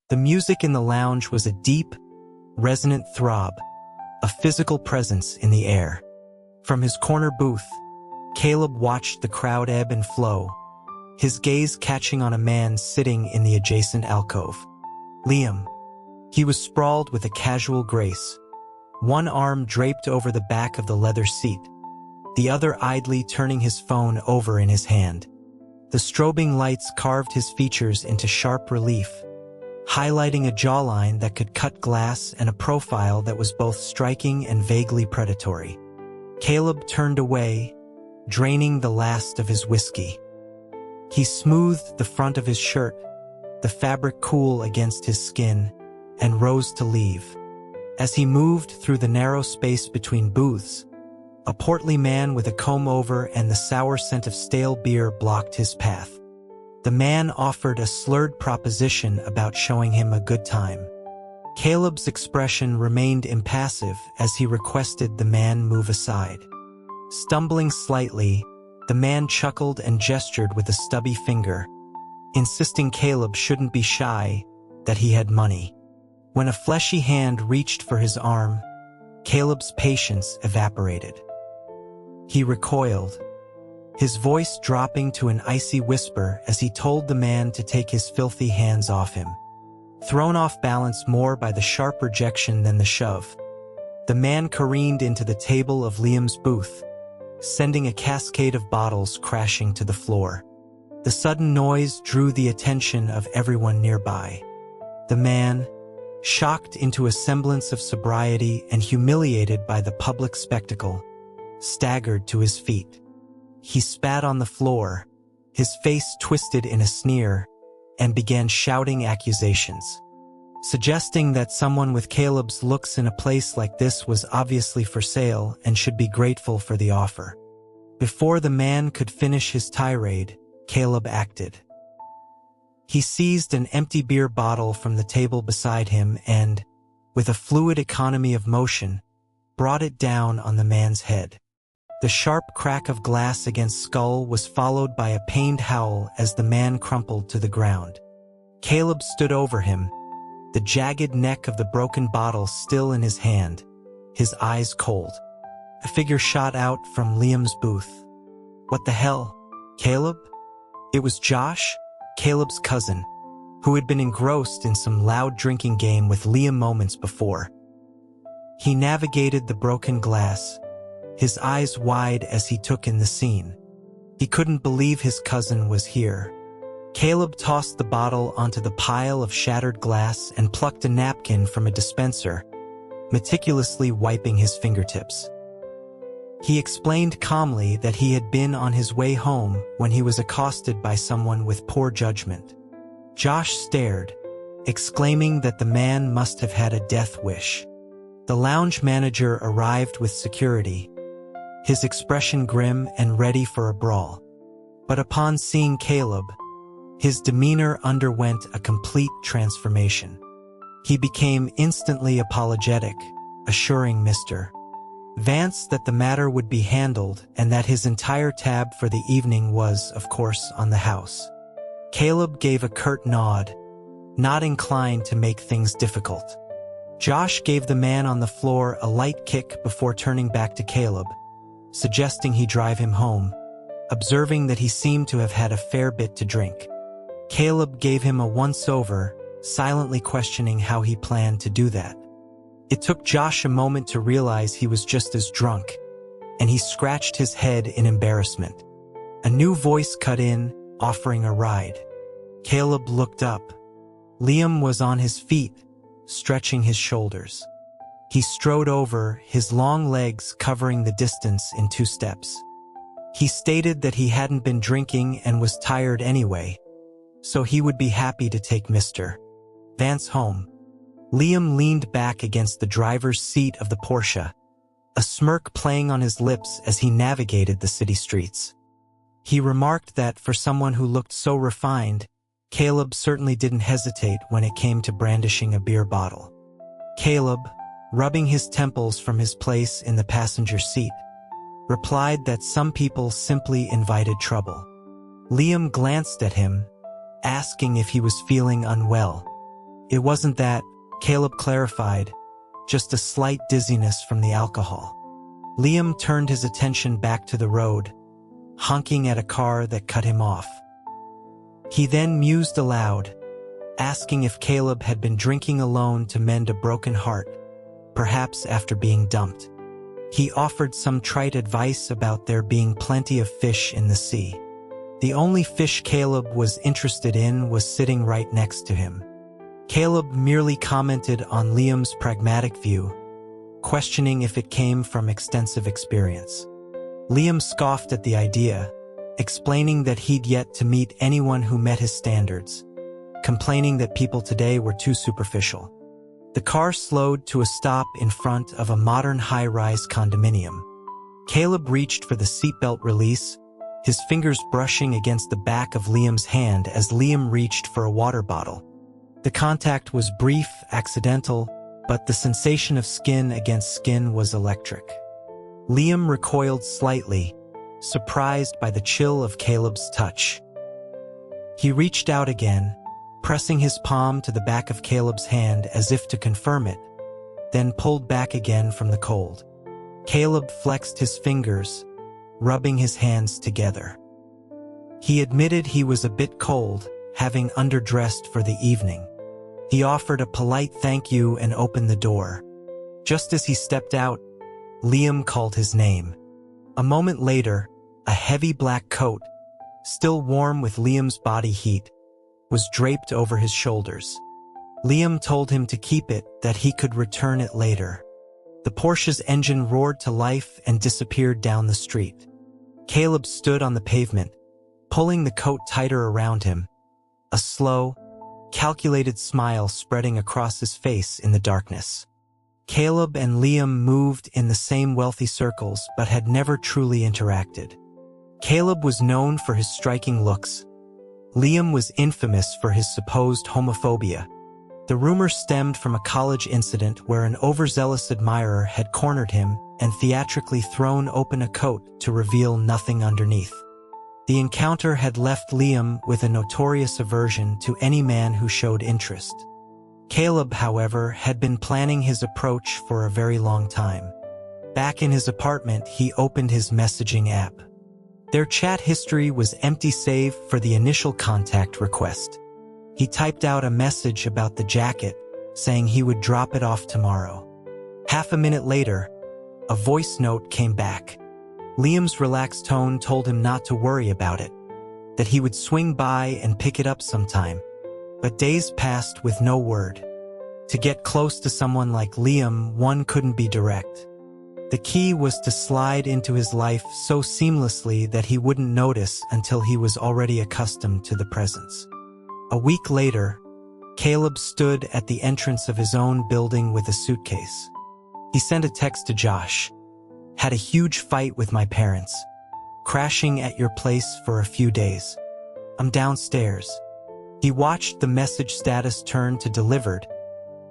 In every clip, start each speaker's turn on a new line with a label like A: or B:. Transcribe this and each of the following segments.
A: The music in the lounge was a deep, resonant throb, a physical presence in the air. From his corner booth, Caleb watched the crowd ebb and flow, his gaze catching on a man sitting in the adjacent alcove. Liam. He was sprawled with a casual grace, one arm draped over the back of the leather seat, the other idly turning his phone over in his hand. The strobing lights carved his features into sharp relief, highlighting a jawline that could cut glass and a profile that was both striking and vaguely predatory. Caleb turned away, draining the last of his whiskey. He smoothed the front of his shirt, the fabric cool against his skin, and rose to leave. As he moved through the narrow space between booths, a portly man with a comb-over and the sour scent of stale beer blocked his path. The man offered a slurred proposition about showing him a good time. Caleb's expression remained impassive as he requested the man move aside. Stumbling slightly, the man chuckled and gestured with a stubby finger, insisting Caleb shouldn't be shy, that he had money. When a fleshy hand reached for his arm, Caleb's patience evaporated. He recoiled, his voice dropping to an icy whisper as he told the man to take his filthy hands off him. Thrown off balance more by the sharp rejection than the shove, the man careened into the table of Liam's booth, sending a cascade of bottles crashing to the floor. The sudden noise drew the attention of everyone nearby. The man, shocked into a semblance of sobriety and humiliated by the public spectacle, staggered to his feet. He spat on the floor, his face twisted in a sneer, and began shouting accusations, suggesting that someone with Caleb's looks in a place like this was obviously for sale and should be grateful for the offer. Before the man could finish his tirade, Caleb acted. He seized an empty beer bottle from the table beside him and, with a fluid economy of motion, brought it down on the man's head. The sharp crack of glass against skull was followed by a pained howl as the man crumpled to the ground. Caleb stood over him, the jagged neck of the broken bottle still in his hand, his eyes cold. A figure shot out from Liam's booth. What the hell, Caleb? It was Josh, Caleb's cousin, who had been engrossed in some loud drinking game with Liam moments before. He navigated the broken glass, his eyes wide as he took in the scene. He couldn't believe his cousin was here. Caleb tossed the bottle onto the pile of shattered glass and plucked a napkin from a dispenser, meticulously wiping his fingertips. He explained calmly that he had been on his way home when he was accosted by someone with poor judgment. Josh stared, exclaiming that the man must have had a death wish. The lounge manager arrived with security, his expression grim and ready for a brawl. But upon seeing Caleb, his demeanor underwent a complete transformation. He became instantly apologetic, assuring Mr. Vance that the matter would be handled and that his entire tab for the evening was, of course, on the house. Caleb gave a curt nod, not inclined to make things difficult. Josh gave the man on the floor a light kick before turning back to Caleb, suggesting he drive him home, observing that he seemed to have had a fair bit to drink. Caleb gave him a once-over, silently questioning how he planned to do that. It took Josh a moment to realize he was just as drunk, and he scratched his head in embarrassment. A new voice cut in, offering a ride. Caleb looked up. Liam was on his feet, stretching his shoulders. He strode over, his long legs covering the distance in 2 steps. He stated that he hadn't been drinking and was tired anyway, so he would be happy to take Mr. Vance home. Liam leaned back against the driver's seat of the Porsche, a smirk playing on his lips as he navigated the city streets. He remarked that for someone who looked so refined, Caleb certainly didn't hesitate when it came to brandishing a beer bottle. Caleb, rubbing his temples from his place in the passenger seat, replied that some people simply invited trouble. Liam glanced at him, asking if he was feeling unwell. It wasn't that, Caleb clarified, just a slight dizziness from the alcohol. Liam turned his attention back to the road, honking at a car that cut him off. He then mused aloud, asking if Caleb had been drinking alone to mend a broken heart, perhaps after being dumped. He offered some trite advice about there being plenty of fish in the sea. The only fish Caleb was interested in was sitting right next to him. Caleb merely commented on Liam's pragmatic view, questioning if it came from extensive experience. Liam scoffed at the idea, explaining that he'd yet to meet anyone who met his standards, complaining that people today were too superficial. The car slowed to a stop in front of a modern high-rise condominium. Caleb reached for the seatbelt release, his fingers brushing against the back of Liam's hand as Liam reached for a water bottle. The contact was brief, accidental, but the sensation of skin against skin was electric. Liam recoiled slightly, surprised by the chill of Caleb's touch. He reached out again, pressing his palm to the back of Caleb's hand as if to confirm it, then pulled back again from the cold. Caleb flexed his fingers, rubbing his hands together. He admitted he was a bit cold, having underdressed for the evening. He offered a polite thank you and opened the door. Just as he stepped out, Liam called his name. A moment later, a heavy black coat, still warm with Liam's body heat, was draped over his shoulders. Liam told him to keep it, that he could return it later. The Porsche's engine roared to life and disappeared down the street. Caleb stood on the pavement, pulling the coat tighter around him, a slow, calculated smile spreading across his face in the darkness. Caleb and Liam moved in the same wealthy circles but had never truly interacted. Caleb was known for his striking looks. Liam was infamous for his supposed homophobia. The rumor stemmed from a college incident where an overzealous admirer had cornered him and theatrically thrown open a coat to reveal nothing underneath. The encounter had left Liam with a notorious aversion to any man who showed interest. Caleb, however, had been planning his approach for a very long time. Back in his apartment, he opened his messaging app. Their chat history was empty save for the initial contact request. He typed out a message about the jacket, saying he would drop it off tomorrow. Half a minute later, a voice note came back. Liam's relaxed tone told him not to worry about it, that he would swing by and pick it up sometime. But days passed with no word. To get close to someone like Liam, one couldn't be direct. The key was to slide into his life so seamlessly that he wouldn't notice until he was already accustomed to the presence. A week later, Caleb stood at the entrance of his own building with a suitcase. He sent a text to Josh. Had a huge fight with my parents. Crashing at your place for a few days. I'm downstairs. He watched the message status turn to delivered,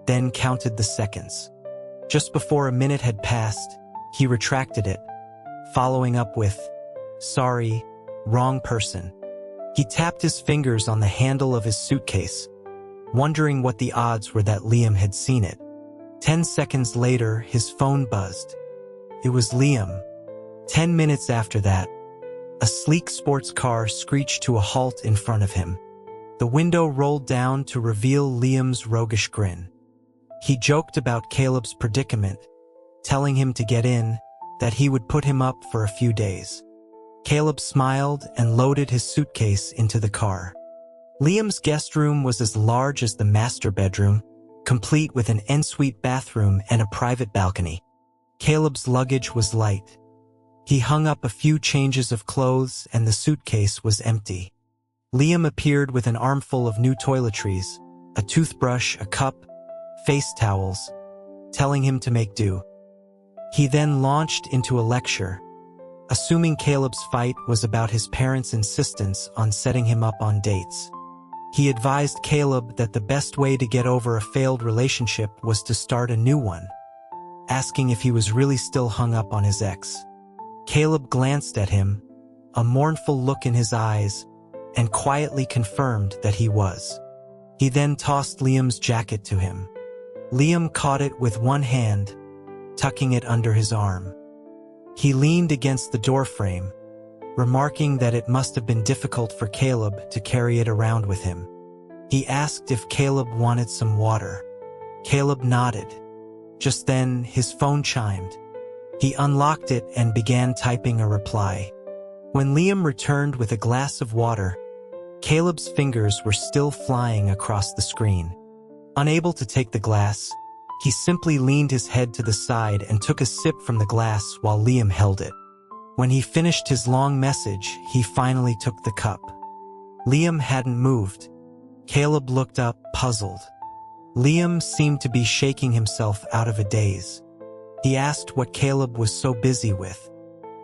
A: then counted the seconds. Just before a minute had passed, he retracted it, following up with, "Sorry, wrong person." He tapped his fingers on the handle of his suitcase, wondering what the odds were that Liam had seen it. 10 seconds later, his phone buzzed. It was Liam. 10 minutes after that, a sleek sports car screeched to a halt in front of him. The window rolled down to reveal Liam's roguish grin. He joked about Caleb's predicament, telling him to get in, that he would put him up for a few days. Caleb smiled and loaded his suitcase into the car. Liam's guest room was as large as the master bedroom, complete with an ensuite bathroom and a private balcony. Caleb's luggage was light. He hung up a few changes of clothes and the suitcase was empty. Liam appeared with an armful of new toiletries, a toothbrush, a cup, face towels, telling him to make do. He then launched into a lecture, assuming Caleb's fight was about his parents' insistence on setting him up on dates. He advised Caleb that the best way to get over a failed relationship was to start a new one, asking if he was really still hung up on his ex. Caleb glanced at him, a mournful look in his eyes, and quietly confirmed that he was. He then tossed Liam's jacket to him. Liam caught it with one hand, tucking it under his arm. He leaned against the doorframe, remarking that it must have been difficult for Caleb to carry it around with him. He asked if Caleb wanted some water. Caleb nodded. Just then, his phone chimed. He unlocked it and began typing a reply. When Liam returned with a glass of water, Caleb's fingers were still flying across the screen. Unable to take the glass, he simply leaned his head to the side and took a sip from the glass while Liam held it. When he finished his long message, he finally took the cup. Liam hadn't moved. Caleb looked up, puzzled. Liam seemed to be shaking himself out of a daze. He asked what Caleb was so busy with.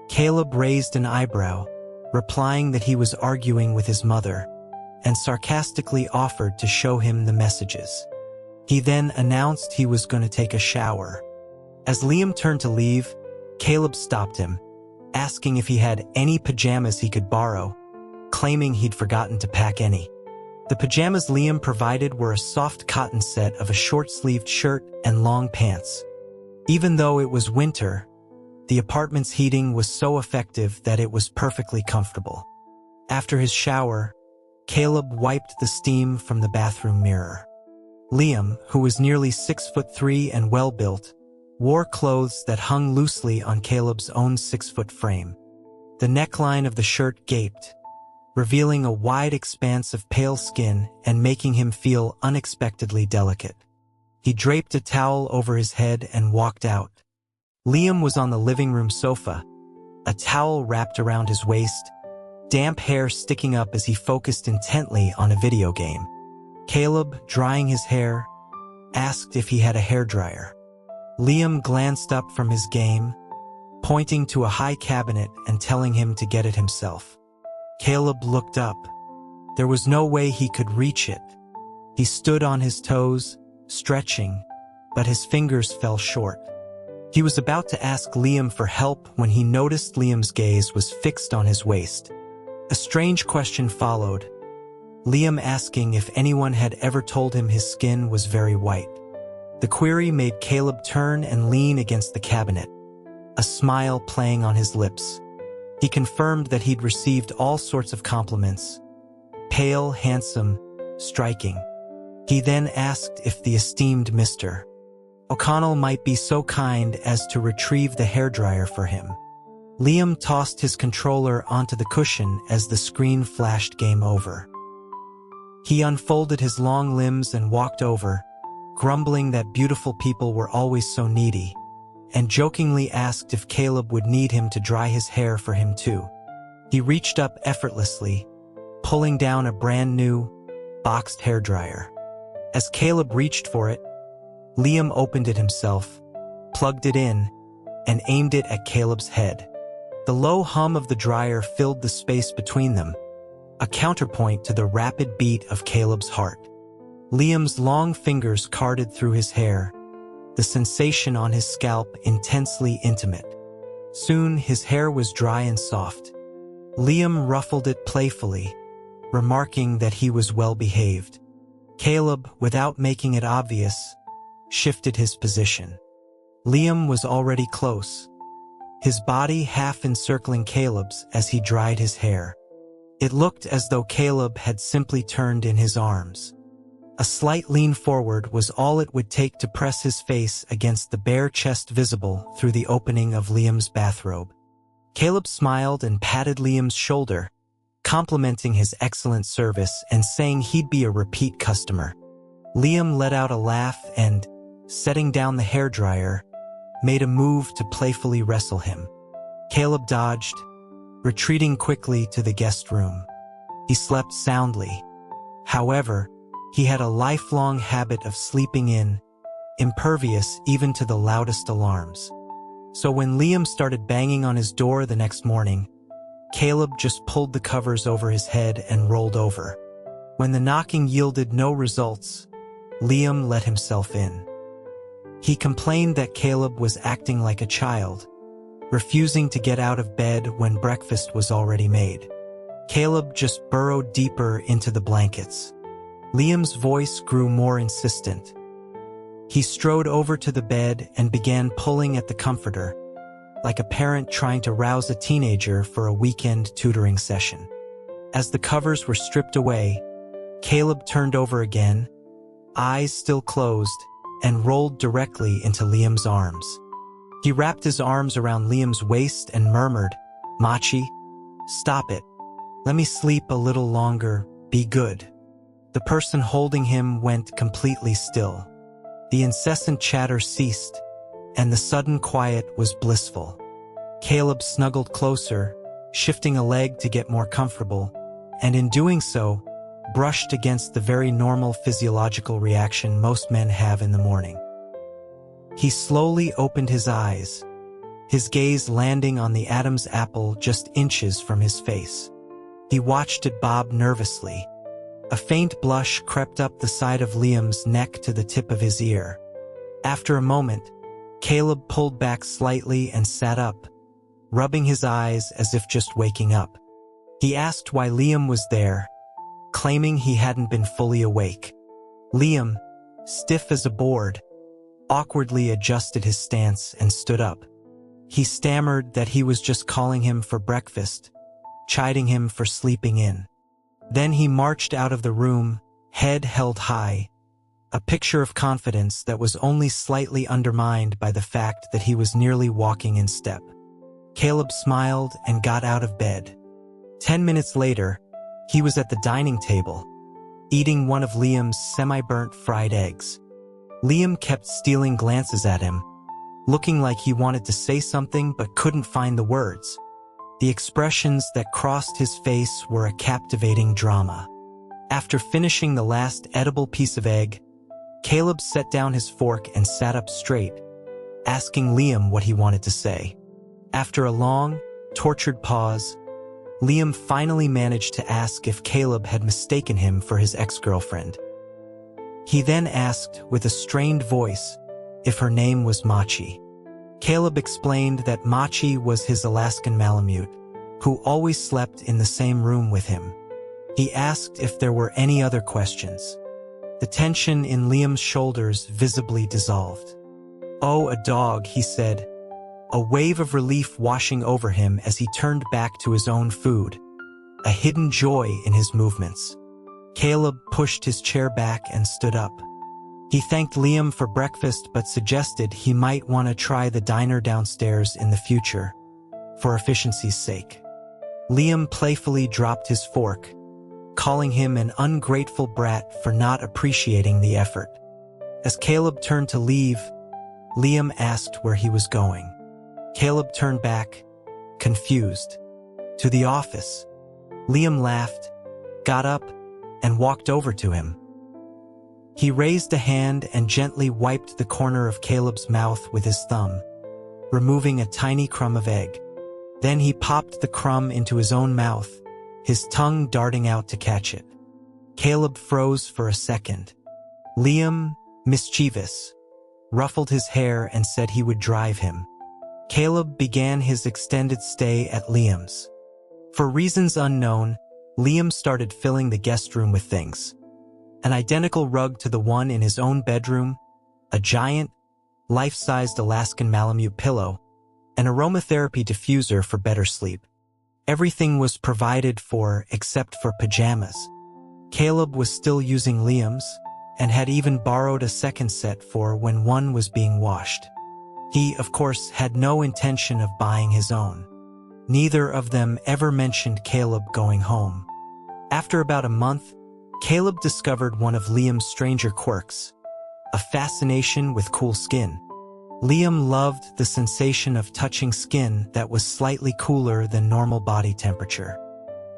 A: Caleb raised an eyebrow, replying that he was arguing with his mother, and sarcastically offered to show him the messages. He then announced he was going to take a shower. As Liam turned to leave, Caleb stopped him, asking if he had any pajamas he could borrow, claiming he'd forgotten to pack any. The pajamas Liam provided were a soft cotton set of a short-sleeved shirt and long pants. Even though it was winter, the apartment's heating was so effective that it was perfectly comfortable. After his shower, Caleb wiped the steam from the bathroom mirror. Liam, who was nearly 6'3" and well-built, wore clothes that hung loosely on Caleb's own 6-foot frame. The neckline of the shirt gaped, revealing a wide expanse of pale skin and making him feel unexpectedly delicate. He draped a towel over his head and walked out. Liam was on the living room sofa, a towel wrapped around his waist, damp hair sticking up as he focused intently on a video game. Caleb, drying his hair, asked if he had a hairdryer. Liam glanced up from his game, pointing to a high cabinet and telling him to get it himself. Caleb looked up. There was no way he could reach it. He stood on his toes, stretching, but his fingers fell short. He was about to ask Liam for help when he noticed Liam's gaze was fixed on his waist. A strange question followed, Liam asking if anyone had ever told him his skin was very white. The query made Caleb turn and lean against the cabinet, a smile playing on his lips. He confirmed that he'd received all sorts of compliments. Pale, handsome, striking. He then asked if the esteemed Mr. O'Connell might be so kind as to retrieve the hairdryer for him. Liam tossed his controller onto the cushion as the screen flashed game over. He unfolded his long limbs and walked over, grumbling that beautiful people were always so needy, and jokingly asked if Caleb would need him to dry his hair for him too. He reached up effortlessly, pulling down a brand new, boxed hairdryer. As Caleb reached for it, Liam opened it himself, plugged it in, and aimed it at Caleb's head. The low hum of the dryer filled the space between them, a counterpoint to the rapid beat of Caleb's heart. Liam's long fingers carded through his hair, the sensation on his scalp intensely intimate. Soon his hair was dry and soft. Liam ruffled it playfully, remarking that he was well behaved. Caleb, without making it obvious, shifted his position. Liam was already close, his body half encircling Caleb's as he dried his hair. It looked as though Caleb had simply turned in his arms. A slight lean forward was all it would take to press his face against the bare chest visible through the opening of Liam's bathrobe. Caleb smiled and patted Liam's shoulder, complimenting his excellent service and saying he'd be a repeat customer. Liam let out a laugh and, setting down the hairdryer, made a move to playfully wrestle him. Caleb dodged, retreating quickly to the guest room. He slept soundly. However, he had a lifelong habit of sleeping in, impervious even to the loudest alarms. So when Liam started banging on his door the next morning, Caleb just pulled the covers over his head and rolled over. When the knocking yielded no results, Liam let himself in. He complained that Caleb was acting like a child, refusing to get out of bed when breakfast was already made. Caleb just burrowed deeper into the blankets. Liam's voice grew more insistent. He strode over to the bed and began pulling at the comforter, like a parent trying to rouse a teenager for a weekend tutoring session. As the covers were stripped away, Caleb turned over again, eyes still closed, and rolled directly into Liam's arms. He wrapped his arms around Liam's waist and murmured, "Machi, stop it. Let me sleep a little longer, be good." The person holding him went completely still. The incessant chatter ceased, and the sudden quiet was blissful. Caleb snuggled closer, shifting a leg to get more comfortable, and in doing so, brushed against the very normal physiological reaction most men have in the morning. He slowly opened his eyes, his gaze landing on the Adam's apple just inches from his face. He watched it bob nervously. A faint blush crept up the side of Liam's neck to the tip of his ear. After a moment, Caleb pulled back slightly and sat up, rubbing his eyes as if just waking up. He asked why Liam was there, claiming he hadn't been fully awake. Liam, stiff as a board, awkwardly adjusted his stance and stood up. He stammered that he was just calling him for breakfast, chiding him for sleeping in. Then he marched out of the room, head held high, a picture of confidence that was only slightly undermined by the fact that he was nearly walking in step. Caleb smiled and got out of bed. 10 minutes later, he was at the dining table, eating one of Liam's semi-burnt fried eggs. Liam kept stealing glances at him, looking like he wanted to say something but couldn't find the words. The expressions that crossed his face were a captivating drama. After finishing the last edible piece of egg, Caleb set down his fork and sat up straight, asking Liam what he wanted to say. After a long, tortured pause, Liam finally managed to ask if Caleb had mistaken him for his ex-girlfriend. He then asked, with a strained voice, if her name was Machi. Caleb explained that Machi was his Alaskan Malamute, who always slept in the same room with him. He asked if there were any other questions. The tension in Liam's shoulders visibly dissolved. "Oh, a dog," he said, a wave of relief washing over him as he turned back to his own food, a hidden joy in his movements. Caleb pushed his chair back and stood up. He thanked Liam for breakfast but suggested he might want to try the diner downstairs in the future, for efficiency's sake. Liam playfully dropped his fork, calling him an ungrateful brat for not appreciating the effort. As Caleb turned to leave, Liam asked where he was going. Caleb turned back, confused. "To the office." Liam laughed, got up, and walked over to him. He raised a hand and gently wiped the corner of Caleb's mouth with his thumb, removing a tiny crumb of egg. Then he popped the crumb into his own mouth, his tongue darting out to catch it. Caleb froze for a second. Liam, mischievous, ruffled his hair and said he would drive him. Caleb began his extended stay at Liam's. For reasons unknown, Liam started filling the guest room with things. An identical rug to the one in his own bedroom, a giant, life-sized Alaskan Malamute pillow, an aromatherapy diffuser for better sleep. Everything was provided for except for pajamas. Caleb was still using Liam's, and had even borrowed a second set for when one was being washed. He, of course, had no intention of buying his own. Neither of them ever mentioned Caleb going home. After about a month, Caleb discovered one of Liam's stranger quirks, a fascination with cool skin. Liam loved the sensation of touching skin that was slightly cooler than normal body temperature.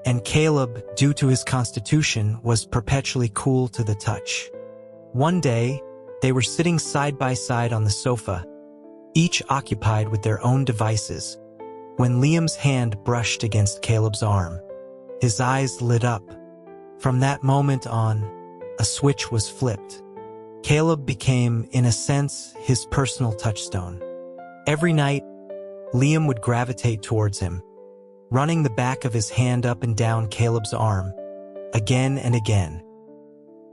A: And Caleb, due to his constitution, was perpetually cool to the touch. One day, they were sitting side by side on the sofa, each occupied with their own devices, when Liam's hand brushed against Caleb's arm. His eyes lit up. From that moment on, a switch was flipped. Caleb became, in a sense, his personal touchstone. Every night, Liam would gravitate towards him, running the back of his hand up and down Caleb's arm, again and again.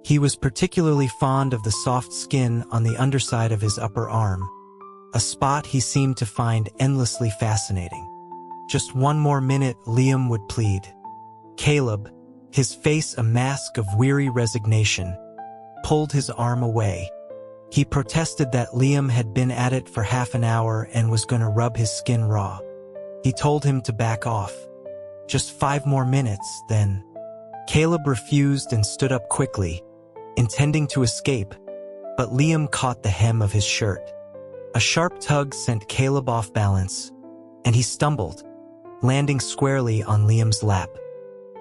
A: He was particularly fond of the soft skin on the underside of his upper arm, a spot he seemed to find endlessly fascinating. "Just one more minute," Liam would plead. Caleb, his face a mask of weary resignation, pulled his arm away. He protested that Liam had been at it for half an hour and was going to rub his skin raw. He told him to back off. "Just 5 more minutes, then." Caleb refused and stood up quickly, intending to escape, but Liam caught the hem of his shirt. A sharp tug sent Caleb off balance, and he stumbled, landing squarely on Liam's lap.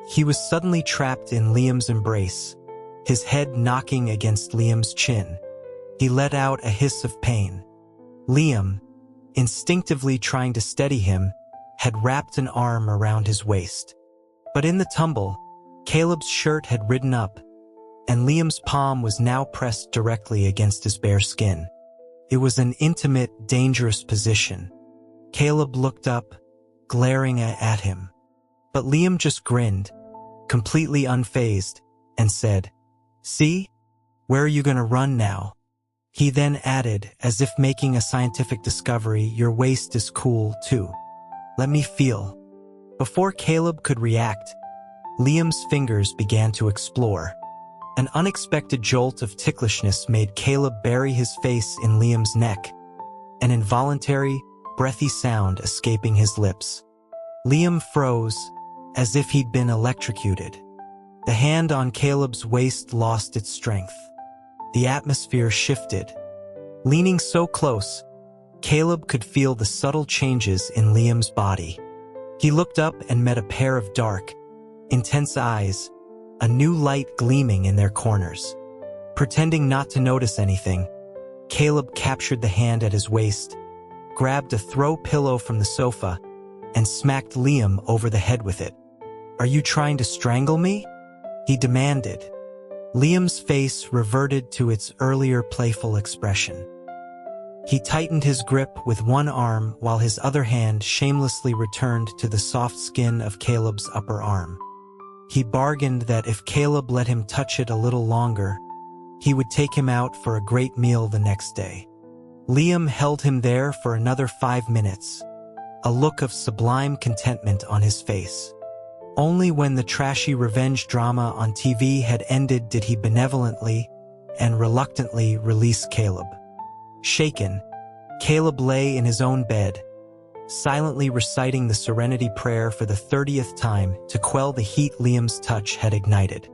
A: He was suddenly trapped in Liam's embrace, his head knocking against Liam's chin. He let out a hiss of pain. Liam, instinctively trying to steady him, had wrapped an arm around his waist. But in the tumble, Caleb's shirt had ridden up, and Liam's palm was now pressed directly against his bare skin. It was an intimate, dangerous position. Caleb looked up, glaring at him. But Liam just grinned, completely unfazed, and said, "See? Where are you going to run now?" He then added, as if making a scientific discovery, "Your waist is cool, too. Let me feel." Before Caleb could react, Liam's fingers began to explore. An unexpected jolt of ticklishness made Caleb bury his face in Liam's neck, an involuntary, breathy sound escaping his lips. Liam froze, as if he'd been electrocuted. The hand on Caleb's waist lost its strength. The atmosphere shifted. Leaning so close, Caleb could feel the subtle changes in Liam's body. He looked up and met a pair of dark, intense eyes, a new light gleaming in their corners. Pretending not to notice anything, Caleb captured the hand at his waist, grabbed a throw pillow from the sofa, and smacked Liam over the head with it. "Are you trying to strangle me?" he demanded. Liam's face reverted to its earlier playful expression. He tightened his grip with one arm while his other hand shamelessly returned to the soft skin of Caleb's upper arm. He bargained that if Caleb let him touch it a little longer, he would take him out for a great meal the next day. Liam held him there for another 5 minutes, a look of sublime contentment on his face. Only when the trashy revenge drama on TV had ended did he benevolently and reluctantly release Caleb. Shaken, Caleb lay in his own bed, silently reciting the Serenity Prayer for the 30th time to quell the heat Liam's touch had ignited.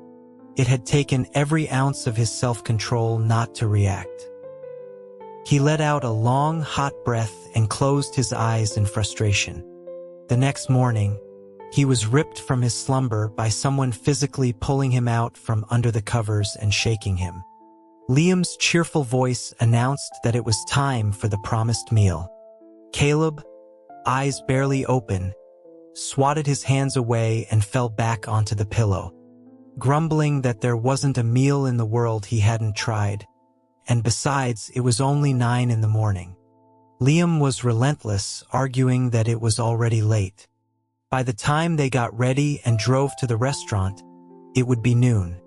A: It had taken every ounce of his self-control not to react. He let out a long, hot breath and closed his eyes in frustration. The next morning, he was ripped from his slumber by someone physically pulling him out from under the covers and shaking him. Liam's cheerful voice announced that it was time for the promised meal. Caleb, eyes barely open, swatted his hands away and fell back onto the pillow, grumbling that there wasn't a meal in the world he hadn't tried, and besides, it was only 9 in the morning. Liam was relentless, arguing that it was already late. By the time they got ready and drove to the restaurant, it would be noon.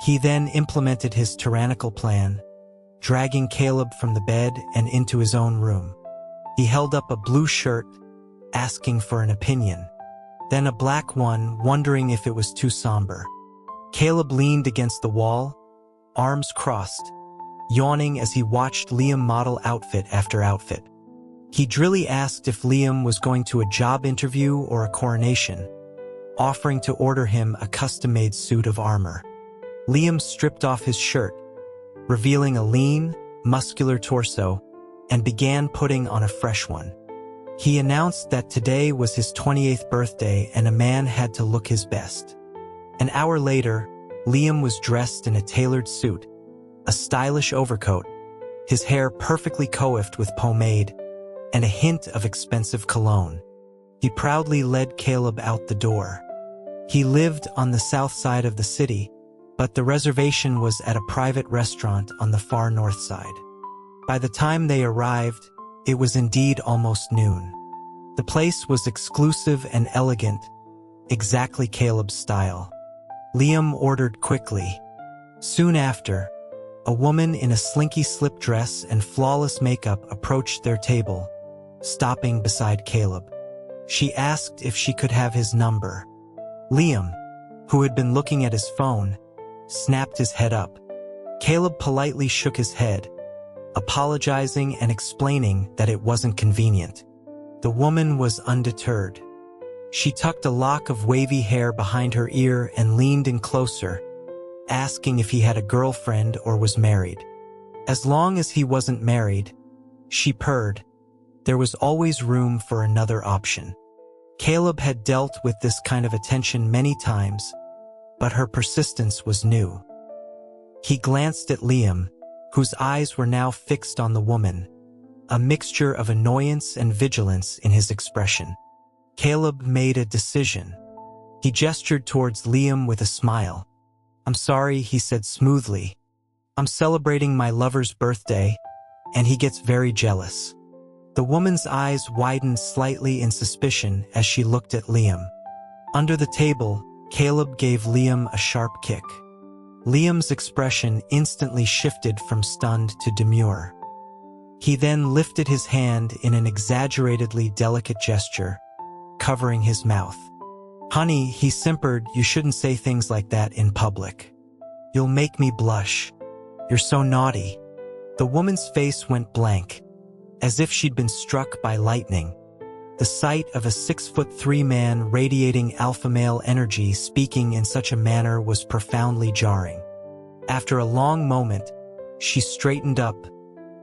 A: He then implemented his tyrannical plan, dragging Caleb from the bed and into his own room. He held up a blue shirt, asking for an opinion, then a black one, wondering if it was too somber. Caleb leaned against the wall, arms crossed, yawning as he watched Liam model outfit after outfit. He drily asked if Liam was going to a job interview or a coronation, offering to order him a custom-made suit of armor. Liam stripped off his shirt, revealing a lean, muscular torso, and began putting on a fresh one. He announced that today was his 28th birthday and a man had to look his best. An hour later, Liam was dressed in a tailored suit, a stylish overcoat, his hair perfectly coiffed with pomade, and a hint of expensive cologne. He proudly led Caleb out the door. He lived on the south side of the city, but the reservation was at a private restaurant on the far north side. By the time they arrived, it was indeed almost noon. The place was exclusive and elegant, exactly Caleb's style. Liam ordered quickly, Soon after, a woman in a slinky slip dress and flawless makeup approached their table, stopping beside Caleb. She asked if she could have his number. Liam, who had been looking at his phone, snapped his head up. Caleb politely shook his head, apologizing and explaining that it wasn't convenient. The woman was undeterred. She tucked a lock of wavy hair behind her ear and leaned in closer, asking if he had a girlfriend or was married. As long as he wasn't married, she purred, there was always room for another option. Caleb had dealt with this kind of attention many times, but her persistence was new. He glanced at Liam, whose eyes were now fixed on the woman, a mixture of annoyance and vigilance in his expression. Caleb made a decision. He gestured towards Liam with a smile. "I'm sorry," he said smoothly. "I'm celebrating my lover's birthday, and he gets very jealous." The woman's eyes widened slightly in suspicion as she looked at Liam. Under the table, Caleb gave Liam a sharp kick. Liam's expression instantly shifted from stunned to demure. He then lifted his hand in an exaggeratedly delicate gesture, covering his mouth. "Honey," he simpered, "you shouldn't say things like that in public. You'll make me blush. You're so naughty." The woman's face went blank, as if she'd been struck by lightning. The sight of a 6'3" man radiating alpha male energy speaking in such a manner was profoundly jarring. After a long moment, she straightened up,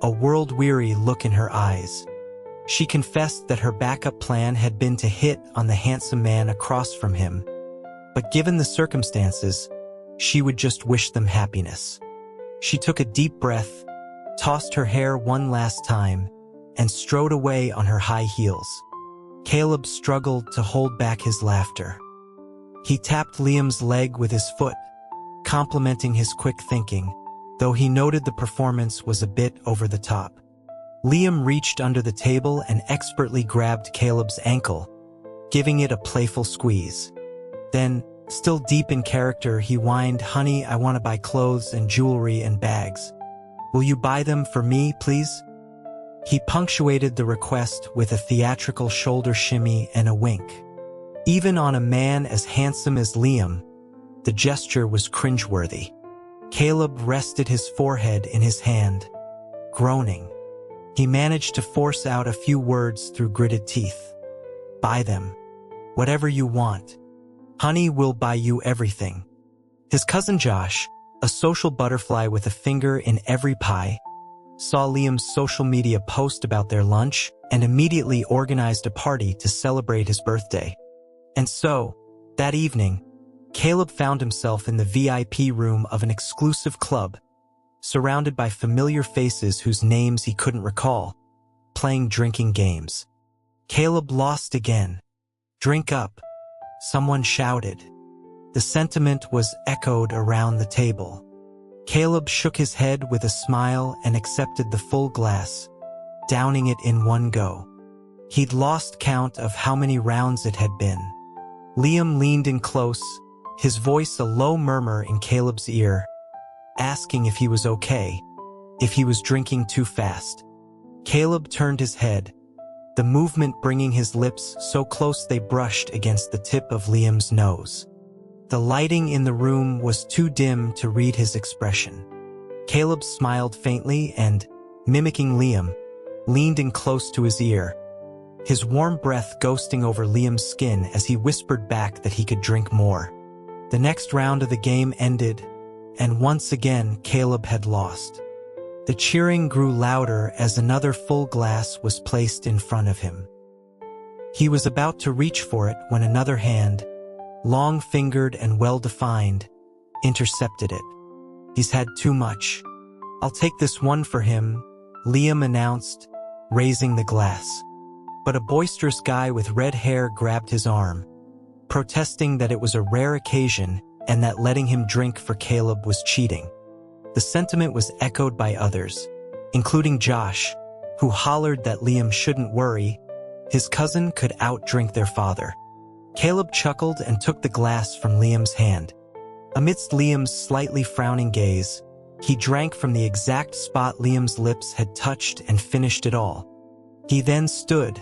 A: a world-weary look in her eyes. She confessed that her backup plan had been to hit on the handsome man across from him, but given the circumstances, she would just wish them happiness. She took a deep breath, tossed her hair one last time, and strode away on her high heels. Caleb struggled to hold back his laughter. He tapped Liam's leg with his foot, complimenting his quick thinking, though he noted the performance was a bit over the top. Liam reached under the table and expertly grabbed Caleb's ankle, giving it a playful squeeze. Then, still deep in character, he whined, "Honey, I want to buy clothes and jewelry and bags. Will you buy them for me, please?" He punctuated the request with a theatrical shoulder shimmy and a wink. Even on a man as handsome as Liam, the gesture was cringeworthy. Caleb rested his forehead in his hand, groaning. He managed to force out a few words through gritted teeth. "Buy them. Whatever you want. Honey will buy you everything." His cousin Josh, a social butterfly with a finger in every pie, saw Liam's social media post about their lunch and immediately organized a party to celebrate his birthday. And so, that evening, Caleb found himself in the VIP room of an exclusive club, surrounded by familiar faces whose names he couldn't recall, playing drinking games. Caleb lost again. "Drink up," someone shouted. The sentiment was echoed around the table. Caleb shook his head with a smile and accepted the full glass, downing it in one go. He'd lost count of how many rounds it had been. Liam leaned in close, his voice a low murmur in Caleb's ear, asking if he was okay, if he was drinking too fast. Caleb turned his head, the movement bringing his lips so close they brushed against the tip of Liam's nose. The lighting in the room was too dim to read his expression. Caleb smiled faintly and, mimicking Liam, leaned in close to his ear, his warm breath ghosting over Liam's skin as he whispered back that he could drink more. The next round of the game ended, and once again Caleb had lost. The cheering grew louder as another full glass was placed in front of him. He was about to reach for it when another hand, long-fingered and well-defined, intercepted it. "He's had too much. I'll take this one for him," Liam announced, raising the glass. But a boisterous guy with red hair grabbed his arm, protesting that it was a rare occasion and that letting him drink for Caleb was cheating. The sentiment was echoed by others, including Josh, who hollered that Liam shouldn't worry, his cousin could outdrink their father. Caleb chuckled and took the glass from Liam's hand. Amidst Liam's slightly frowning gaze, he drank from the exact spot Liam's lips had touched and finished it all. He then stood,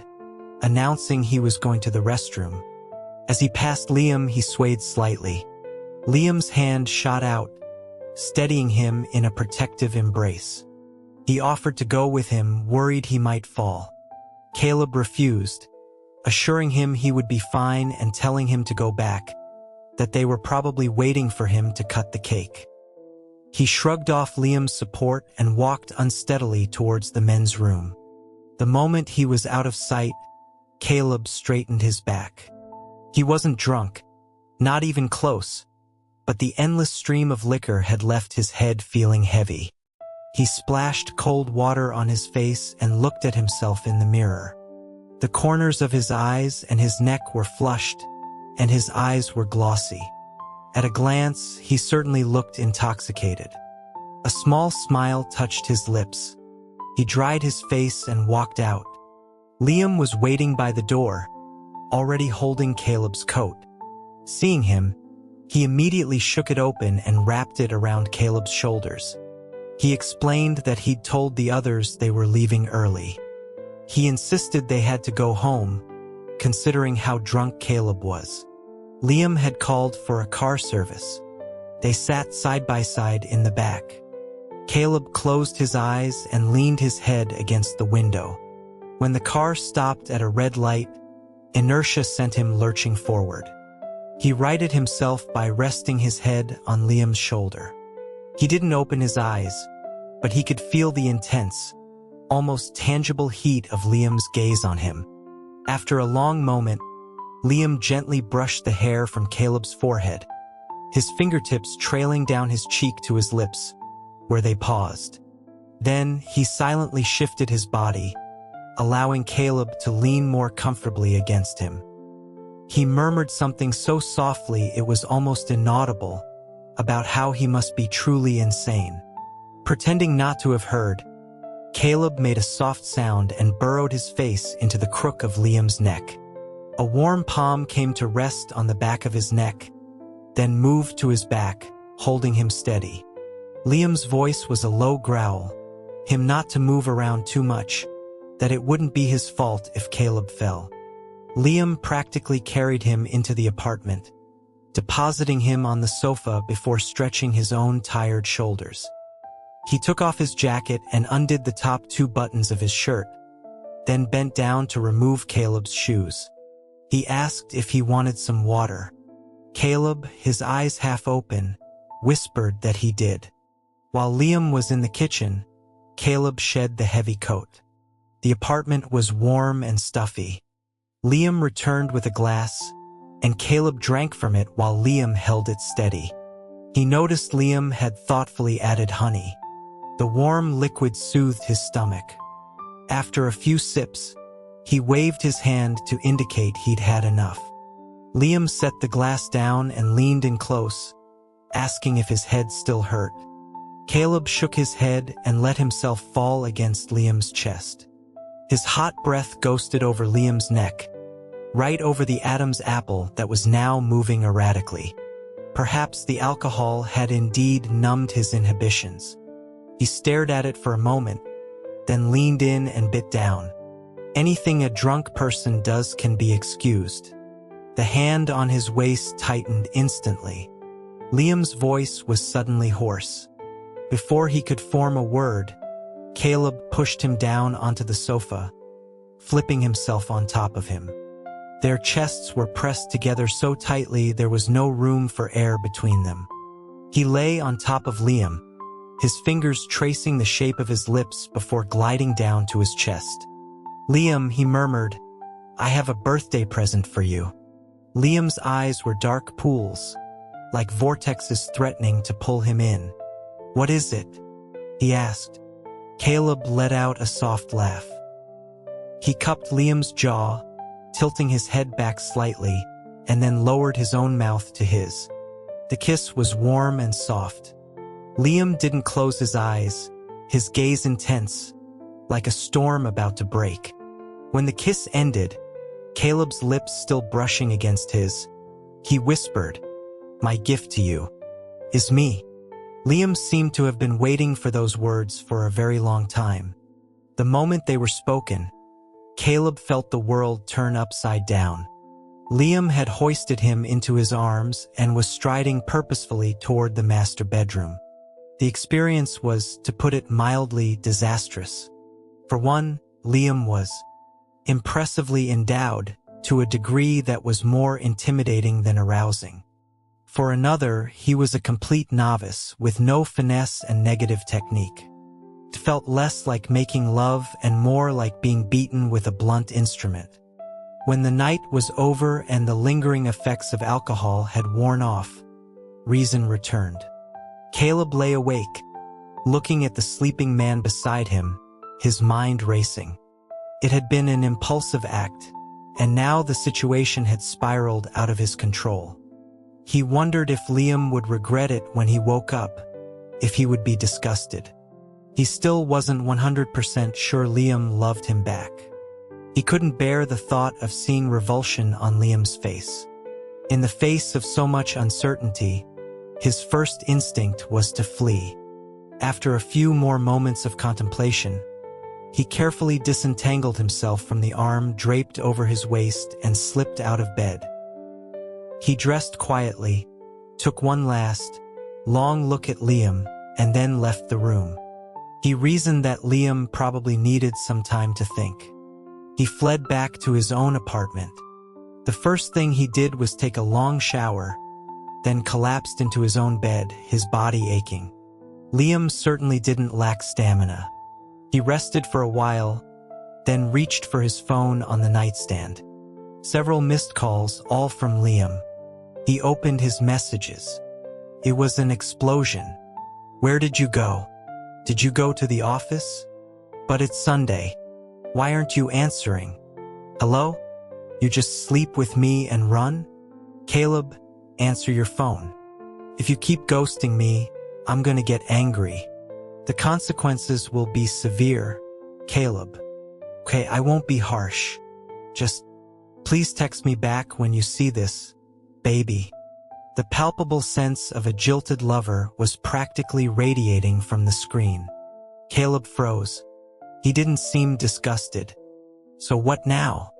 A: announcing he was going to the restroom. As he passed Liam, he swayed slightly. Liam's hand shot out, steadying him in a protective embrace. He offered to go with him, worried he might fall. Caleb refused, assuring him he would be fine and telling him to go back, that they were probably waiting for him to cut the cake. He shrugged off Liam's support and walked unsteadily towards the men's room. The moment he was out of sight, Caleb straightened his back. He wasn't drunk, not even close, but the endless stream of liquor had left his head feeling heavy. He splashed cold water on his face and looked at himself in the mirror. The corners of his eyes and his neck were flushed, and his eyes were glossy. At a glance, he certainly looked intoxicated. A small smile touched his lips. He dried his face and walked out. Liam was waiting by the door, already holding Caleb's coat. Seeing him, he immediately shook it open and wrapped it around Caleb's shoulders. He explained that he'd told the others they were leaving early. He insisted they had to go home, considering how drunk Caleb was. Liam had called for a car service. They sat side by side in the back. Caleb closed his eyes and leaned his head against the window. When the car stopped at a red light, inertia sent him lurching forward. He righted himself by resting his head on Liam's shoulder. He didn't open his eyes, but he could feel the intense, almost tangible heat of Liam's gaze on him. After a long moment, Liam gently brushed the hair from Caleb's forehead, his fingertips trailing down his cheek to his lips, where they paused. Then he silently shifted his body, allowing Caleb to lean more comfortably against him. He murmured something so softly it was almost inaudible about how he must be truly insane. Pretending not to have heard, Caleb made a soft sound and burrowed his face into the crook of Liam's neck. A warm palm came to rest on the back of his neck, then moved to his back, holding him steady. Liam's voice was a low growl, him not to move around too much, that it wouldn't be his fault if Caleb fell. Liam practically carried him into the apartment, depositing him on the sofa before stretching his own tired shoulders. He took off his jacket and undid the top 2 buttons of his shirt, then bent down to remove Caleb's shoes. He asked if he wanted some water. Caleb, his eyes half open, whispered that he did. While Liam was in the kitchen, Caleb shed the heavy coat. The apartment was warm and stuffy. Liam returned with a glass, and Caleb drank from it while Liam held it steady. He noticed Liam had thoughtfully added honey. The warm liquid soothed his stomach. After a few sips, he waved his hand to indicate he'd had enough. Liam set the glass down and leaned in close, asking if his head still hurt. Caleb shook his head and let himself fall against Liam's chest. His hot breath ghosted over Liam's neck, right over the Adam's apple that was now moving erratically. Perhaps the alcohol had indeed numbed his inhibitions. He stared at it for a moment, then leaned in and bit down. Anything a drunk person does can be excused. The hand on his waist tightened instantly. Liam's voice was suddenly hoarse. Before he could form a word, Caleb pushed him down onto the sofa, flipping himself on top of him. Their chests were pressed together so tightly there was no room for air between them. He lay on top of Liam, his fingers tracing the shape of his lips before gliding down to his chest. "Liam," he murmured, "I have a birthday present for you." Liam's eyes were dark pools, like vortexes threatening to pull him in. "What is it?" he asked. Caleb let out a soft laugh. He cupped Liam's jaw, tilting his head back slightly, and then lowered his own mouth to his. The kiss was warm and soft. Liam didn't close his eyes, his gaze intense, like a storm about to break. When the kiss ended, Caleb's lips still brushing against his, he whispered, "My gift to you." is me. Liam seemed to have been waiting for those words for a very long time. The moment they were spoken, Caleb felt the world turn upside down. Liam had hoisted him into his arms and was striding purposefully toward the master bedroom. The experience was, to put it mildly, disastrous. For one, Liam was impressively endowed to a degree that was more intimidating than arousing. For another, he was a complete novice with no finesse and negative technique. It felt less like making love and more like being beaten with a blunt instrument. When the night was over and the lingering effects of alcohol had worn off, reason returned. Caleb lay awake, looking at the sleeping man beside him, his mind racing. It had been an impulsive act, and now the situation had spiraled out of his control. He wondered if Liam would regret it when he woke up, if he would be disgusted. He still wasn't 100% sure Liam loved him back. He couldn't bear the thought of seeing revulsion on Liam's face. In the face of so much uncertainty, his first instinct was to flee. After a few more moments of contemplation, he carefully disentangled himself from the arm draped over his waist and slipped out of bed. He dressed quietly, took one last, long look at Liam, and then left the room. He reasoned that Liam probably needed some time to think. He fled back to his own apartment. The first thing he did was take a long shower, then collapsed into his own bed, his body aching. Liam certainly didn't lack stamina. He rested for a while, then reached for his phone on the nightstand. Several missed calls, all from Liam. He opened his messages. It was an explosion. Where did you go? Did you go to the office? But it's Sunday. Why aren't you answering? Hello? You just sleep with me and run? Caleb, answer your phone. If you keep ghosting me, I'm gonna get angry. The consequences will be severe, Caleb. Okay, I won't be harsh. Just, please text me back when you see this, baby. The palpable sense of a jilted lover was practically radiating from the screen. Caleb froze. He didn't seem disgusted. So what now?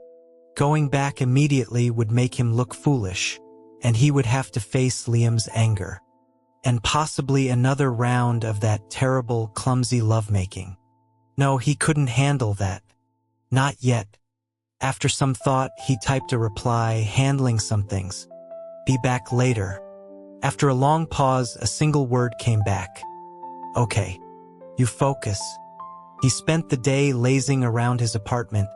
A: Going back immediately would make him look foolish, and he would have to face Liam's anger. And possibly another round of that terrible, clumsy lovemaking. No, he couldn't handle that. Not yet. After some thought, he typed a reply, handling some things. Be back later. After a long pause, a single word came back. Okay. You focus. He spent the day lazing around his apartment,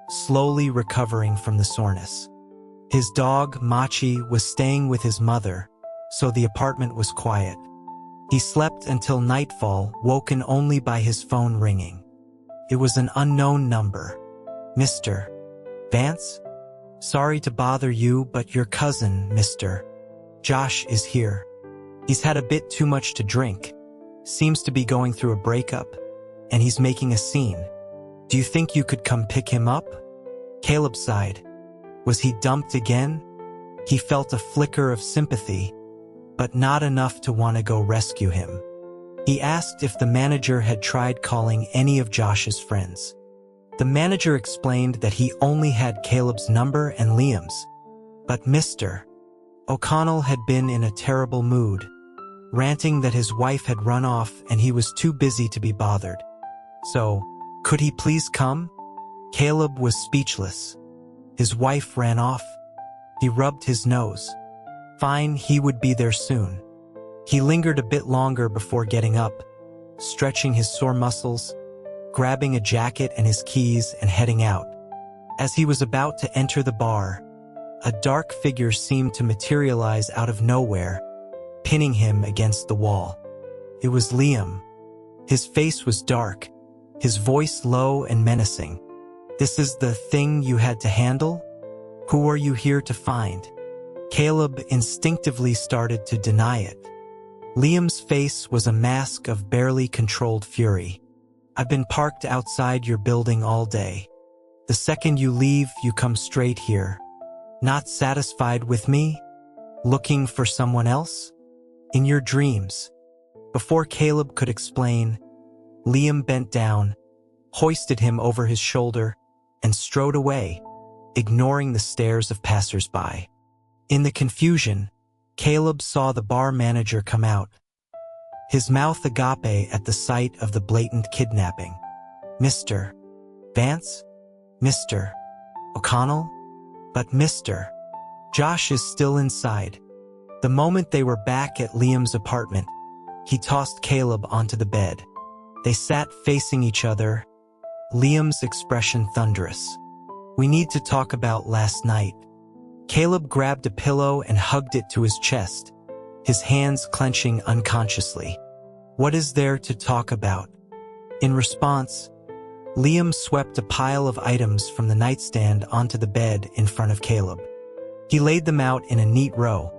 A: slowly recovering from the soreness. His dog, Machi, was staying with his mother, so the apartment was quiet. He slept until nightfall, woken only by his phone ringing. It was an unknown number. Mr. Vance? Sorry to bother you, but your cousin, Mr. Josh, is here. He's had a bit too much to drink, seems to be going through a breakup, and he's making a scene. Do you think you could come pick him up? Caleb sighed. Was he dumped again? He felt a flicker of sympathy, but not enough to want to go rescue him. He asked if the manager had tried calling any of Josh's friends. The manager explained that he only had Caleb's number and Liam's. But Mr. O'Connell had been in a terrible mood, ranting that his wife had run off and he was too busy to be bothered. So, could he please come? Caleb was speechless. His wife ran off. He rubbed his nose. Fine, he would be there soon. He lingered a bit longer before getting up, stretching his sore muscles, grabbing a jacket and his keys and heading out. As he was about to enter the bar, a dark figure seemed to materialize out of nowhere, pinning him against the wall. It was Liam. His face was dark, his voice low and menacing. This is the thing you had to handle? Who are you here to find? Caleb instinctively started to deny it. Liam's face was a mask of barely controlled fury. I've been parked outside your building all day. The second you leave, you come straight here. Not satisfied with me? Looking for someone else? In your dreams. Before Caleb could explain, Liam bent down, hoisted him over his shoulder, and strode away, ignoring the stares of passers-by. In the confusion, Caleb saw the bar manager come out, his mouth agape at the sight of the blatant kidnapping. Mr. Vance? Mr. O'Connell? But Mr. Josh is still inside. The moment they were back at Liam's apartment, he tossed Caleb onto the bed. They sat facing each other, Liam's expression thunderous. We need to talk about last night. Caleb grabbed a pillow and hugged it to his chest, his hands clenching unconsciously. What is there to talk about? In response, Liam swept a pile of items from the nightstand onto the bed in front of Caleb. He laid them out in a neat row: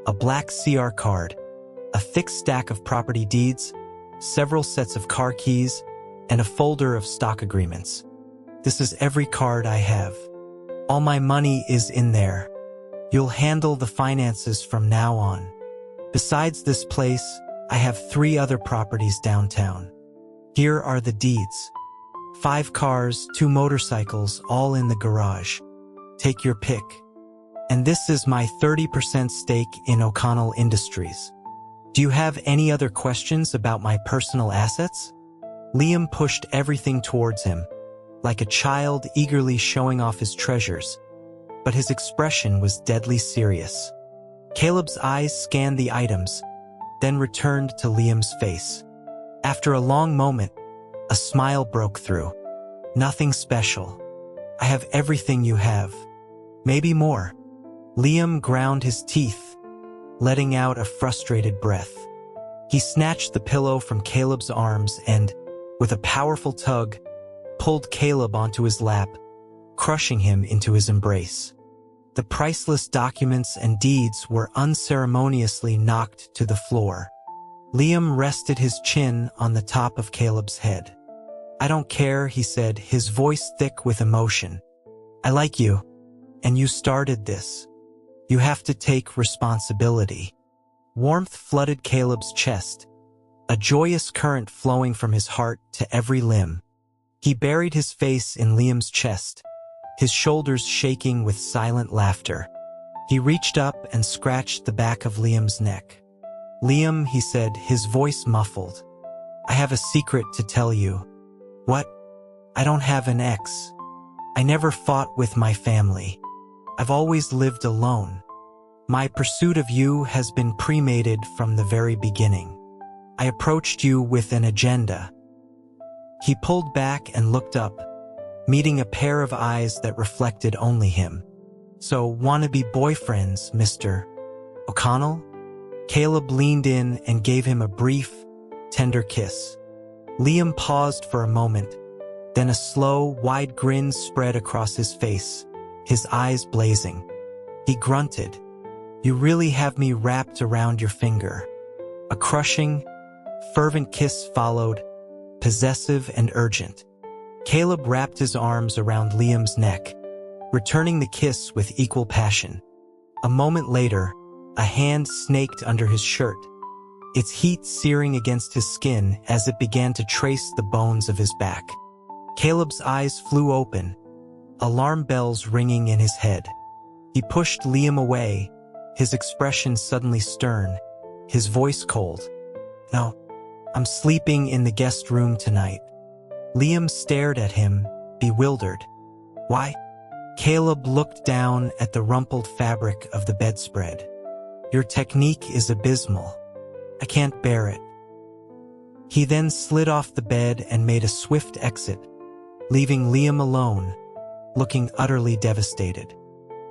A: a black CR card, a thick stack of property deeds, several sets of car keys, and a folder of stock agreements. This is every card I have. All my money is in there. You'll handle the finances from now on. Besides this place, I have 3 other properties downtown. Here are the deeds. 5 cars, 2 motorcycles, all in the garage. Take your pick. And this is my 30% stake in O'Connell Industries. Do you have any other questions about my personal assets? Liam pushed everything towards him, like a child eagerly showing off his treasures, but his expression was deadly serious. Caleb's eyes scanned the items, then returned to Liam's face. After a long moment, a smile broke through. Nothing special. I have everything you have. Maybe more. Liam ground his teeth, letting out a frustrated breath. He snatched the pillow from Caleb's arms and, with a powerful tug, pulled Caleb onto his lap, crushing him into his embrace. The priceless documents and deeds were unceremoniously knocked to the floor. Liam rested his chin on the top of Caleb's head. I don't care, he said, his voice thick with emotion. I like you, and you started this. You have to take responsibility. Warmth flooded Caleb's chest, a joyous current flowing from his heart to every limb. He buried his face in Liam's chest, his shoulders shaking with silent laughter. He reached up and scratched the back of Liam's neck. Liam, he said, his voice muffled. I have a secret to tell you. What? I don't have an ex. I never fought with my family. I've always lived alone. My pursuit of you has been premeditated from the very beginning. I approached you with an agenda. He pulled back and looked up, meeting a pair of eyes that reflected only him. So, wanna-be boyfriends, Mr. O'Connell? Caleb leaned in and gave him a brief, tender kiss. Liam paused for a moment, then a slow, wide grin spread across his face, his eyes blazing. He grunted, You really have me wrapped around your finger. A crushing, fervent kiss followed, possessive and urgent. Caleb wrapped his arms around Liam's neck, returning the kiss with equal passion. A moment later, a hand snaked under his shirt, its heat searing against his skin as it began to trace the bones of his back. Caleb's eyes flew open, alarm bells ringing in his head. He pushed Liam away, his expression suddenly stern, his voice cold. No, I'm sleeping in the guest room tonight. Liam stared at him, bewildered. Why? Caleb looked down at the rumpled fabric of the bedspread. Your technique is abysmal. I can't bear it. He then slid off the bed and made a swift exit, leaving Liam alone, looking utterly devastated.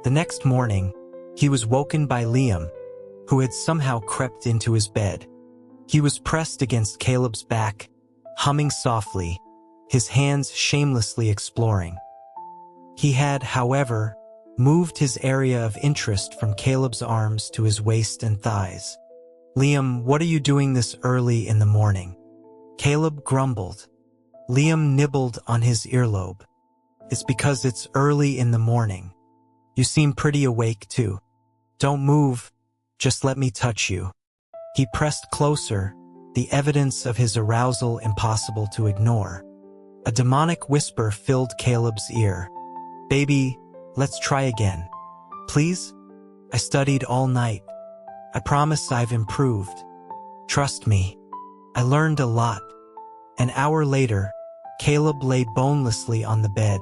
A: The next morning, he was woken by Liam, who had somehow crept into his bed. He was pressed against Caleb's back, humming softly, his hands shamelessly exploring. He had, however, moved his area of interest from Caleb's arms to his waist and thighs. Liam, what are you doing this early in the morning? Caleb grumbled. Liam nibbled on his earlobe. It's because it's early in the morning. You seem pretty awake too. Don't move, just let me touch you. He pressed closer, the evidence of his arousal impossible to ignore. A demonic whisper filled Caleb's ear. "Baby, let's try again. Please? I studied all night. I promise I've improved. Trust me. I learned a lot." An hour later, Caleb lay bonelessly on the bed,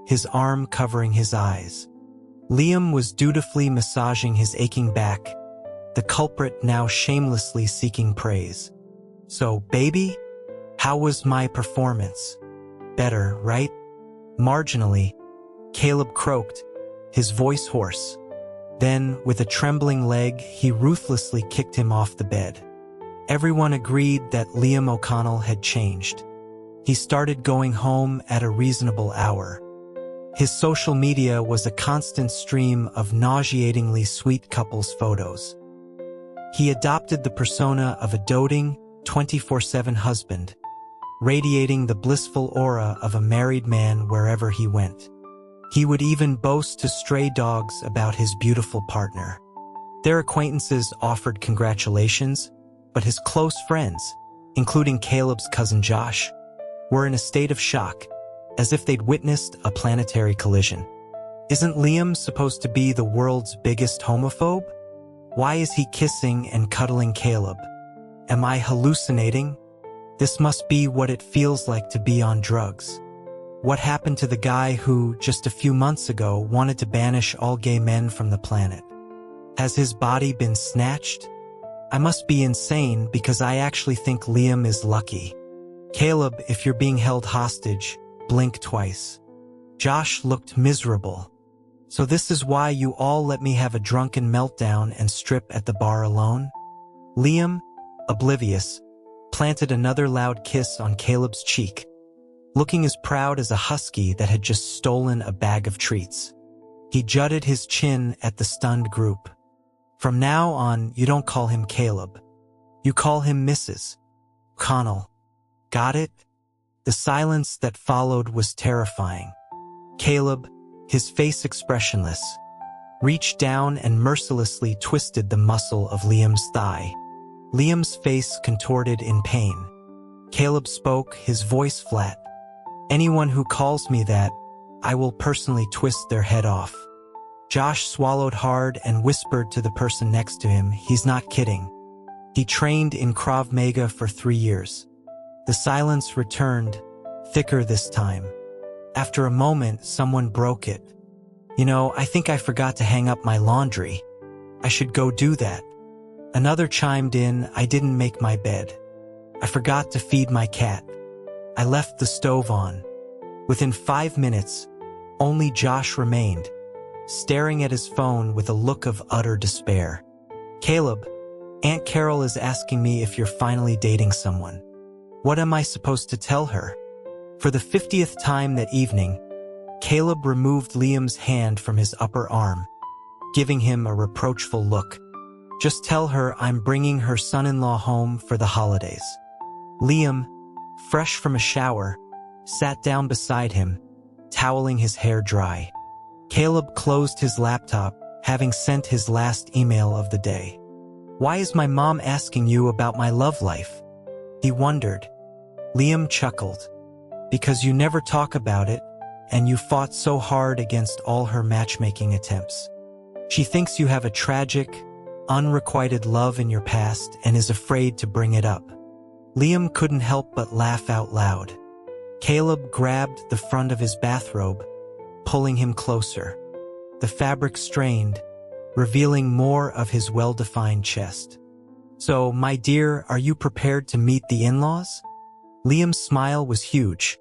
A: his arm covering his eyes. Liam was dutifully massaging his aching back, the culprit now shamelessly seeking praise. "So, baby, how was my performance?" "Better, right?" "Marginally," Caleb croaked, his voice hoarse. Then, with a trembling leg, he ruthlessly kicked him off the bed. Everyone agreed that Liam O'Connell had changed. He started going home at a reasonable hour. His social media was a constant stream of nauseatingly sweet couples photos. He adopted the persona of a doting, 24/7 husband, radiating the blissful aura of a married man wherever he went. He would even boast to stray dogs about his beautiful partner. Their acquaintances offered congratulations, but his close friends, including Caleb's cousin Josh, were in a state of shock, as if they'd witnessed a planetary collision. Isn't Liam supposed to be the world's biggest homophobe? Why is he kissing and cuddling Caleb? Am I hallucinating? This must be what it feels like to be on drugs. What happened to the guy who, just a few months ago, wanted to banish all gay men from the planet? Has his body been snatched? I must be insane because I actually think Liam is lucky. Caleb, if you're being held hostage, blink twice. Josh looked miserable. So this is why you all let me have a drunken meltdown and strip at the bar alone? Liam, oblivious, planted another loud kiss on Caleb's cheek, looking as proud as a husky that had just stolen a bag of treats. He jutted his chin at the stunned group. "From now on, you don't call him Caleb. You call him Mrs. O'Connell. Got it?" The silence that followed was terrifying. Caleb, his face expressionless, reached down and mercilessly twisted the muscle of Liam's thigh. Liam's face contorted in pain. Caleb spoke, his voice flat. "Anyone who calls me that, I will personally twist their head off." Josh swallowed hard and whispered to the person next to him, "He's not kidding. He trained in Krav Maga for 3 years. The silence returned, thicker this time. After a moment, someone broke it. "You know, I think I forgot to hang up my laundry. I should go do that." Another chimed in, "I didn't make my bed. I forgot to feed my cat. I left the stove on." Within 5 minutes, only Josh remained, staring at his phone with a look of utter despair. "Caleb, Aunt Carol is asking me if you're finally dating someone. What am I supposed to tell her?" For the 50th time that evening, Caleb removed Liam's hand from his upper arm, giving him a reproachful look. "Just tell her I'm bringing her son-in-law home for the holidays." Liam, fresh from a shower, sat down beside him, toweling his hair dry. Caleb closed his laptop, having sent his last email of the day. "Why is my mom asking you about my love life?" he wondered. Liam chuckled. "Because you never talk about it, and you fought so hard against all her matchmaking attempts. She thinks you have a tragic, unrequited love in your past and is afraid to bring it up." Liam couldn't help but laugh out loud. Caleb grabbed the front of his bathrobe, pulling him closer. The fabric strained, revealing more of his well-defined chest. "So, my dear, are you prepared to meet the in-laws?" Liam's smile was huge.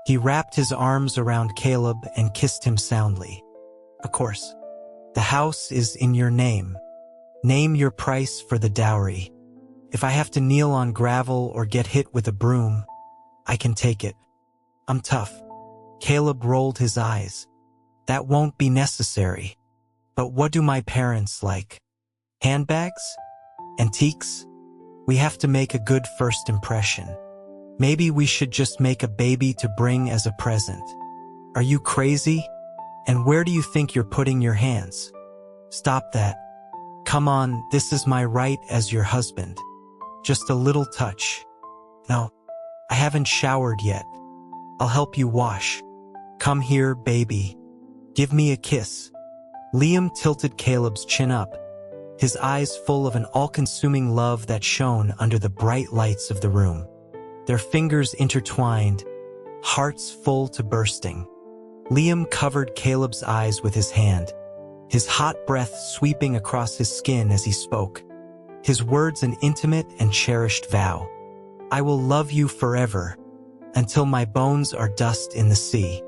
A: He wrapped his arms around Caleb and kissed him soundly. "Of course. The house is in your name. Name your price for the dowry. If I have to kneel on gravel or get hit with a broom, I can take it. I'm tough." Caleb rolled his eyes. "That won't be necessary. But what do my parents like? Handbags? Antiques? We have to make a good first impression. Maybe we should just make a baby to bring as a present." "Are you crazy? And where do you think you're putting your hands?" "Stop that. Come on, this is my right as your husband. Just a little touch. No, I haven't showered yet. I'll help you wash. Come here, baby. Give me a kiss. Liam tilted Caleb's chin up, his eyes full of an all-consuming love that shone under the bright lights of the room. Their fingers intertwined, hearts full to bursting. Liam covered Caleb's eyes with his hand, his hot breath sweeping across his skin as he spoke, his words an intimate and cherished vow. I will love you forever, until my bones are dust in the sea.